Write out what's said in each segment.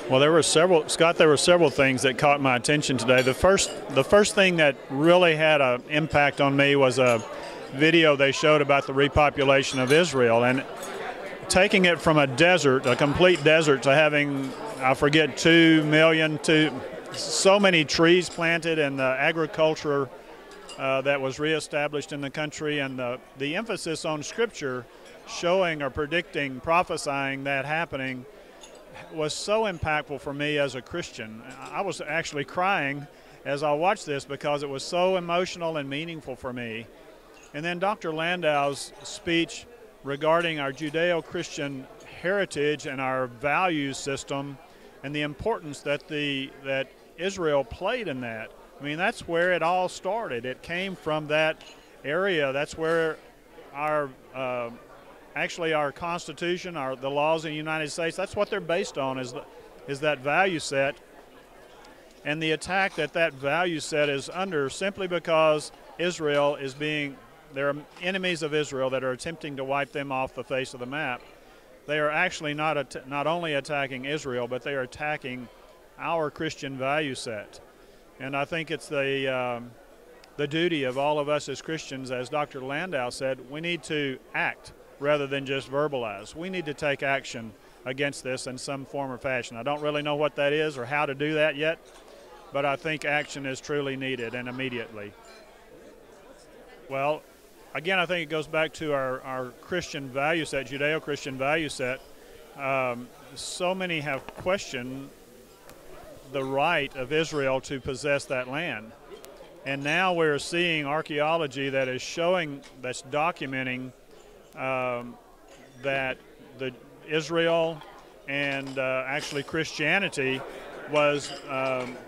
Well, there were several, Scott. There were several things that caught my attention today. The first thing that really had an impact on me was a video they showed about the repopulation of Israel, and taking it from a desert, a complete desert, to having, I forget, 2 million to so many trees planted, and the agriculture that was reestablished in the country, and the emphasis on Scripture showing or predicting, prophesying that happening was so impactful for me as a Christian. I was actually crying as I watched this because it was so emotional and meaningful for me. And then Dr. Landau's speech regarding our Judeo-Christian heritage and our value system and the importance that Israel played in that. I mean, that's where it all started. It came from that area. That's where our actually our Constitution, the laws in the United States, that's what they're based on, is that value set. And the attack that value set is under simply because Israel is there are enemies of Israel that are attempting to wipe them off the face of the map. They are actually not only attacking Israel, but they are attacking our Christian value set. And I think it's the duty of all of us as Christians, as Dr. Landau said, we need to act rather than just verbalize. We need to take action against this in some form or fashion. I don't really know what that is or how to do that yet, but I think action is truly needed, and immediately. Well, again, I think it goes back to our Christian value set, Judeo-Christian value set. So many have questioned the right of Israel to possess that land. And now we're seeing archaeology that is showing, that's documenting that Israel and actually Christianity was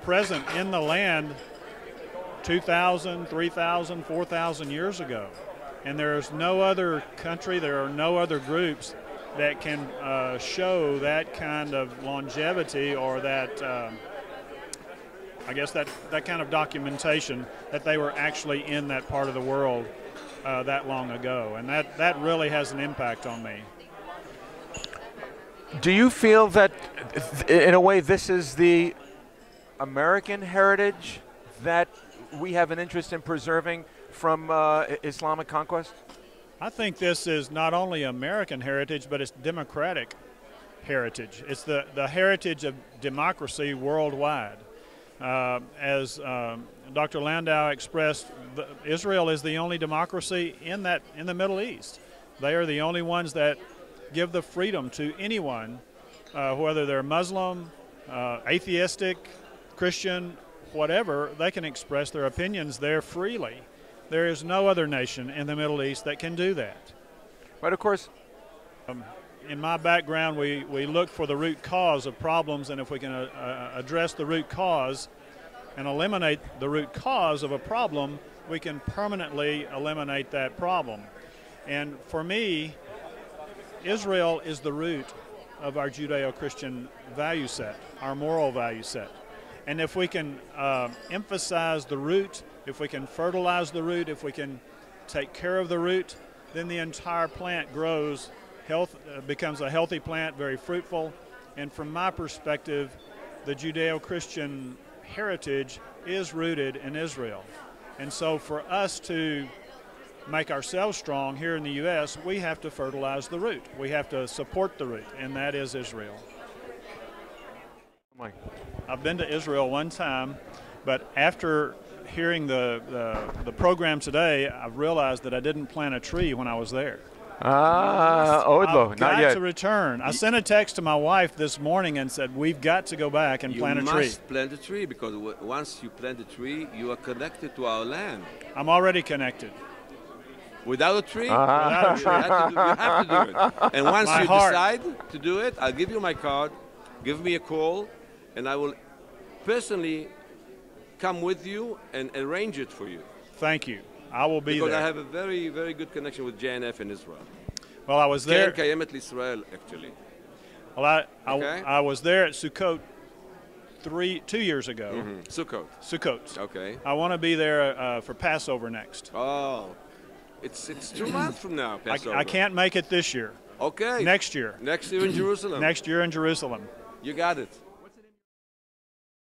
present in the land 2,000, 3,000, 4,000 years ago. And there is no other country, there are no other groups that can show that kind of longevity or that, I guess that kind of documentation that they were actually in that part of the world that long ago. And that really has an impact on me. Do you feel that, in a way, this is the American heritage that we have an interest in preserving from Islamic conquest? I think this is not only American heritage, but it's democratic heritage. It's the heritage of democracy worldwide. As Dr. Landau expressed, Israel is the only democracy in the Middle East. They are the only ones that give the freedom to anyone, whether they're Muslim, atheistic, Christian, whatever, they can express their opinions there freely. There is no other nation in the Middle East that can do that. But of course, in my background, we look for the root cause of problems, and if we can address the root cause and eliminate the root cause of a problem, we can permanently eliminate that problem. And for me, Israel is the root of our Judeo-Christian value set, our moral value set. And if we can emphasize the root, if we can fertilize the root, if we can take care of the root, then the entire plant grows, becomes a healthy plant, very fruitful. And from my perspective, the Judeo-Christian heritage is rooted in Israel. And so for us to make ourselves strong here in the U.S., we have to fertilize the root. We have to support the root, and that is Israel. Mike. I've been to Israel one time, but after hearing the program today, I've realized that I didn't plant a tree when I was there. Odlo, not yet. I've got to return. I sent a text to my wife this morning and said, we've got to go back and plant a tree. You must plant a tree, because once you plant a tree, you are connected to our land. I'm already connected. Without a tree? Without a tree. You have to do it. And once you decide to do it, I'll give you my card, give me a call, and I will personally come with you and arrange it for you. Thank you. I will be there. Because I have a very, very good connection with JNF in Israel. Well, I was there. Israel, actually. Well, I was there at Sukkot 2 years ago. Mm-hmm. Sukkot. Okay. I want to be there for Passover next. Oh, it's 2 months from now, Passover. I can't make it this year. Okay. Next year. Next year in Jerusalem. Next year in Jerusalem. You got it.